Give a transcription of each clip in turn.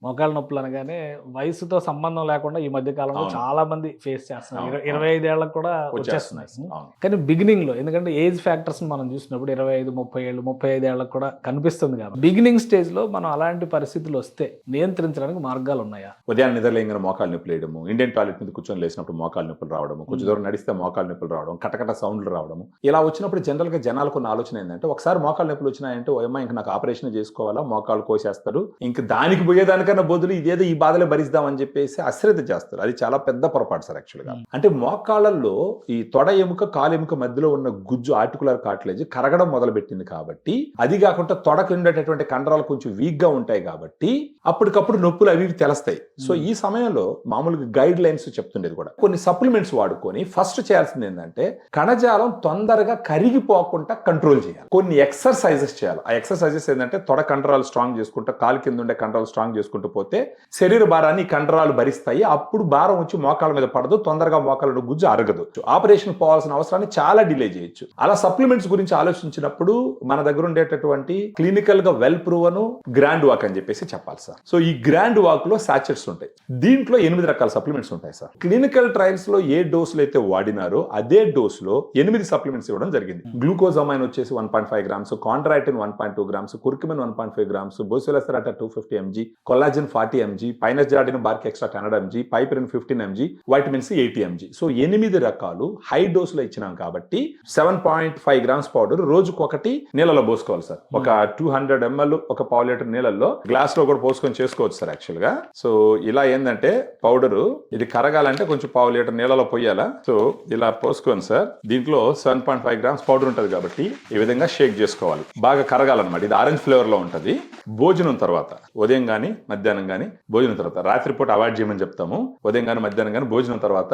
మోకాళ్ళ నొప్పులు అనగానే వయసుతో సంబంధం లేకుండా ఈ మధ్య కాలంలో అవును. చాలా మంది ఫేస్ చేస్తున్నారు. అవును, 25 ఏళ్ళకు కూడా వచ్చేస్తున్నాయి. కానీ బిగినింగ్ లో, ఎందుకంటే ఏజ్ ఫ్యాక్టర్స్ మనం చూసినప్పుడు 25, 30 ఏళ్ళు, 35 ఏళ్ళకు కూడా కనిపిస్తుంది కాబట్టి బిగినింగ్ స్టేజ్ లో మనం అలాంటి పరిస్థితులు వస్తే నియంత్రించడానికి మార్గాలు ఉన్నాయా? ఉదయాన్నే నిద్రలేయంగానే మోకాలు నొప్పులు వేయడము, ఇండియన్ టాయిలెట్ మీద కూర్చొని లేసినప్పుడు మోకాలు నొప్పులు రావడము, కొంచెం దూరం నడిస్తే మోకాలు నొప్పులు రావడం, కటకట సౌండ్లు రావడము, ఇలా వచ్చినప్పుడు జనరల్ గా జనాలకు ఉన్న ఆలోచన ఏంటంటే, ఒకసారి మోకాలు నొప్పులు వచ్చినాయంటే ఓ అమ్మాయి ఇంక నాకు ఆపరేషన్ చేసుకోవాలా, మోకాలు కోసేస్తారు, ఇంక దానికి పోయేదానికన్నా బదులు ఇదేదో ఈ బాధలే భరిస్తామని చెప్పేసి అశ్రద్ధ చేస్తారు. అది చాలా పెద్ద పొరపాటు సార్ యాక్చువల్ గా. అంటే మోకాళ్ళల్లో ఈ తొడ ఎముక కాలు ఎముక మధ్యలో ఉన్న గుజ్జు ఆర్టికులర్ కార్టిలేజ్ కరగడం మొదలు పెట్టింది కాబట్టి, అది కాకుండా తొడకు ఉండేటటువంటి కండరాలు కొంచెం వీక్ గా ఉంటాయి కాబట్టి అప్పటికప్పుడు నొప్పులు అవి తెలుస్తాయి. సో ఈ సమయంలో మామూలుగా గైడ్ లైన్స్ చెప్తుండేది కూడా, కొన్ని సప్లిమెంట్స్ వాడుకొని ఫస్ట్ చేయాల్సింది ఏంటంటే కణజాలం తొందరగా కరిగిపోకుండా కంట్రోల్ చేయాలి. కొన్ని ఎక్సర్సైజెస్ చేయాలి. ఆ ఎక్సర్సైజెస్ ఏంటంటే తొడ కండరాలు స్ట్రాంగ్ చేసుకుంటూ, కాలు కింద ఉండే కండరాలు స్ట్రాంగ్ చేసుకుంటూ పోతే శరీర భారాన్ని ఈ కండరాలు భరిస్తాయి. అప్పుడు భారం వచ్చి మోకాళ్ళ మీద పడదు, తొందరగా మోకాళ్ళ గుజ్జు అరగదు. ఆపరేషన్ పోవాల్సిన అవసరాన్ని చాలా డిలే చేయొచ్చు. అలా సప్లిమెంట్స్ గురించి ఆలోచించినప్పుడు మన దగ్గర ఉండేటటువంటి క్లినికల్ గా వెల్ ప్రూవన్ గ్రాండ్ వాక్ అని చెప్పేసి చెప్పాలి సార్. సో ఈ గ్రాండ్ వాక్ లో సాచెట్స్ ఉంటాయి. దీంట్లో 8 రకాల సప్లిమెంట్స్ ఉంటాయి సార్. క్లినికల్ ట్రయల్స్ లో ఏ డోసులు అయితే వాడినారో అదే డోస్ లో 8 సప్లిమెంట్స్ ఇవ్వడం జరిగింది. గ్లూకోజమైన్ వచ్చేసి 1.5 grams, chondroitin 1.2 grams, curcumin 1.5 grams, బోసిలెస్టరాటా 250 mg, కొల్లాజన్ 40 mg, పైనస్జాడిన్ bark extract 100 mg, piperine 15 mg, vitamin C 80 mg. So 8 రకాలు హై డోస్ లో ఇచ్చినాం కాబట్టి 7.5 గ్రామ్స్ పౌడర్ రోజుకొకటి నీళ్ళలో పోసుకోవాలి సార్. ఒక 200 ml ఒక పావు లీటర్ నీళ్ళల్లో గ్లాస్ లో కూడా పోసుకొని చేసుకోవచ్చు సార్ యాక్చువల్ గా. సో ఇలా ఏంటంటే పౌడరు ఇది కరగాలంటే కొంచెం పావు లీటర్ నీళ్ళలో పోయాలా. సో ఇలా పోసుకోండి సార్. దీంట్లో 7.5 గ్రామ్స్ పౌడర్ ఉంటుంది కాబట్టి ఈ విధంగా షేక్ చేసుకోవాలి. బాగా కరగాలన్నమాట. ఇది ఆరెంజ్ ఫ్లేవర్ లో ఉంటది. భోజనం తర్వాత, ఉదయం గానీ మధ్యాహ్నం గానీ, భోజనం తర్వాత, రాత్రిపూట అవాయిడ్ చేయమని చెప్తాము. ఉదయం గానీ మధ్యాహ్నం గానీ, భోజనం తర్వాత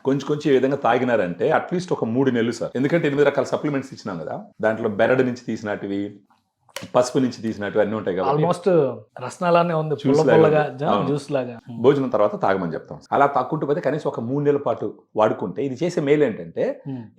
కొంచెం ఈ విధంగా తాగినారంటే అట్లీస్ట్ ఒక 3 నెలలు సార్. ఎందుకంటే 8 రకాల సప్లిమెంట్స్ ఇచ్చినాం కదా, దాంట్లో బెరడు నుంచి తీసినటివి, పసుపు నుంచి తీసినట్టు అన్ని ఉంటాయి కదా, ఆల్మోస్ట్ రసనాలానే ఉంది, జ్యూస్ లాగా. భోజనం తర్వాత తాగమని చెప్తాం. అలా తాక్కుంటూ పోతే కనీసం ఒక 3 నెలల పాటు వాడుకుంటే ఇది చేసే మేలు ఏంటంటే,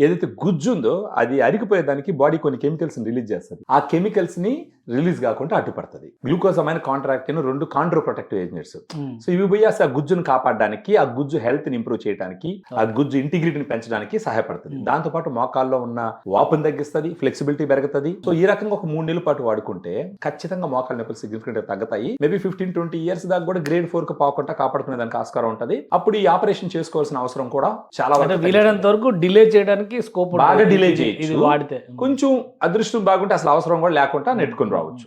ఏదైతే గుజ్జు ఉందో అది అరిగిపోయేదానికి బాడీ కొన్ని కెమికల్స్ రిలీజ్ చేస్తుంది. ఆ కెమికల్స్ ని రిలీజ్ కాకుండా అడ్డుపడుతుంది. Glucosamine, chondroitin 2 chondroprotective agents. So ఇవి పోయి ఆ గుజ్జును కాపాడడానికి, ఆ గుజ్జు హెల్త్ ని ఇంప్రూవ్ చేయడానికి, ఆ గుజ్జు ఇంటిగ్రిటీని పెంచడానికి సహాయపడుతుంది. దాంతో పాటు మోకాల్లో ఉన్న వాపుని తగ్గిస్తుంది, ఫ్లెక్సిబిలిటీ పెరుగుతుంది. సో ఈ రకంగా ఒక 3 నెలల పాటు వాడుకుంటే ఖచ్చితంగా మోకాళ్ళ నొప్పులు సిగ్నిఫికెంట్ తగ్గుతాయి. మేబీ 15-20 ఇయర్స్ దాకా కూడా గ్రేడ్ 4 కు పోకుండా కాపాడుకునే దానికి ఆస్కారం ఉంటుంది. అప్పుడు ఈ ఆపరేషన్ చేసుకోవాల్సిన అవసరం కూడా చాలా వీలైనంత వరకు డిలే చేయడానికి స్కోప్, బాగా డిలే చేయొచ్చు. వాడితే కొంచెం అదృష్టం బాగుంటే అసలు అవసరం కూడా లేకుండా నెట్టుకుని రావచ్చు.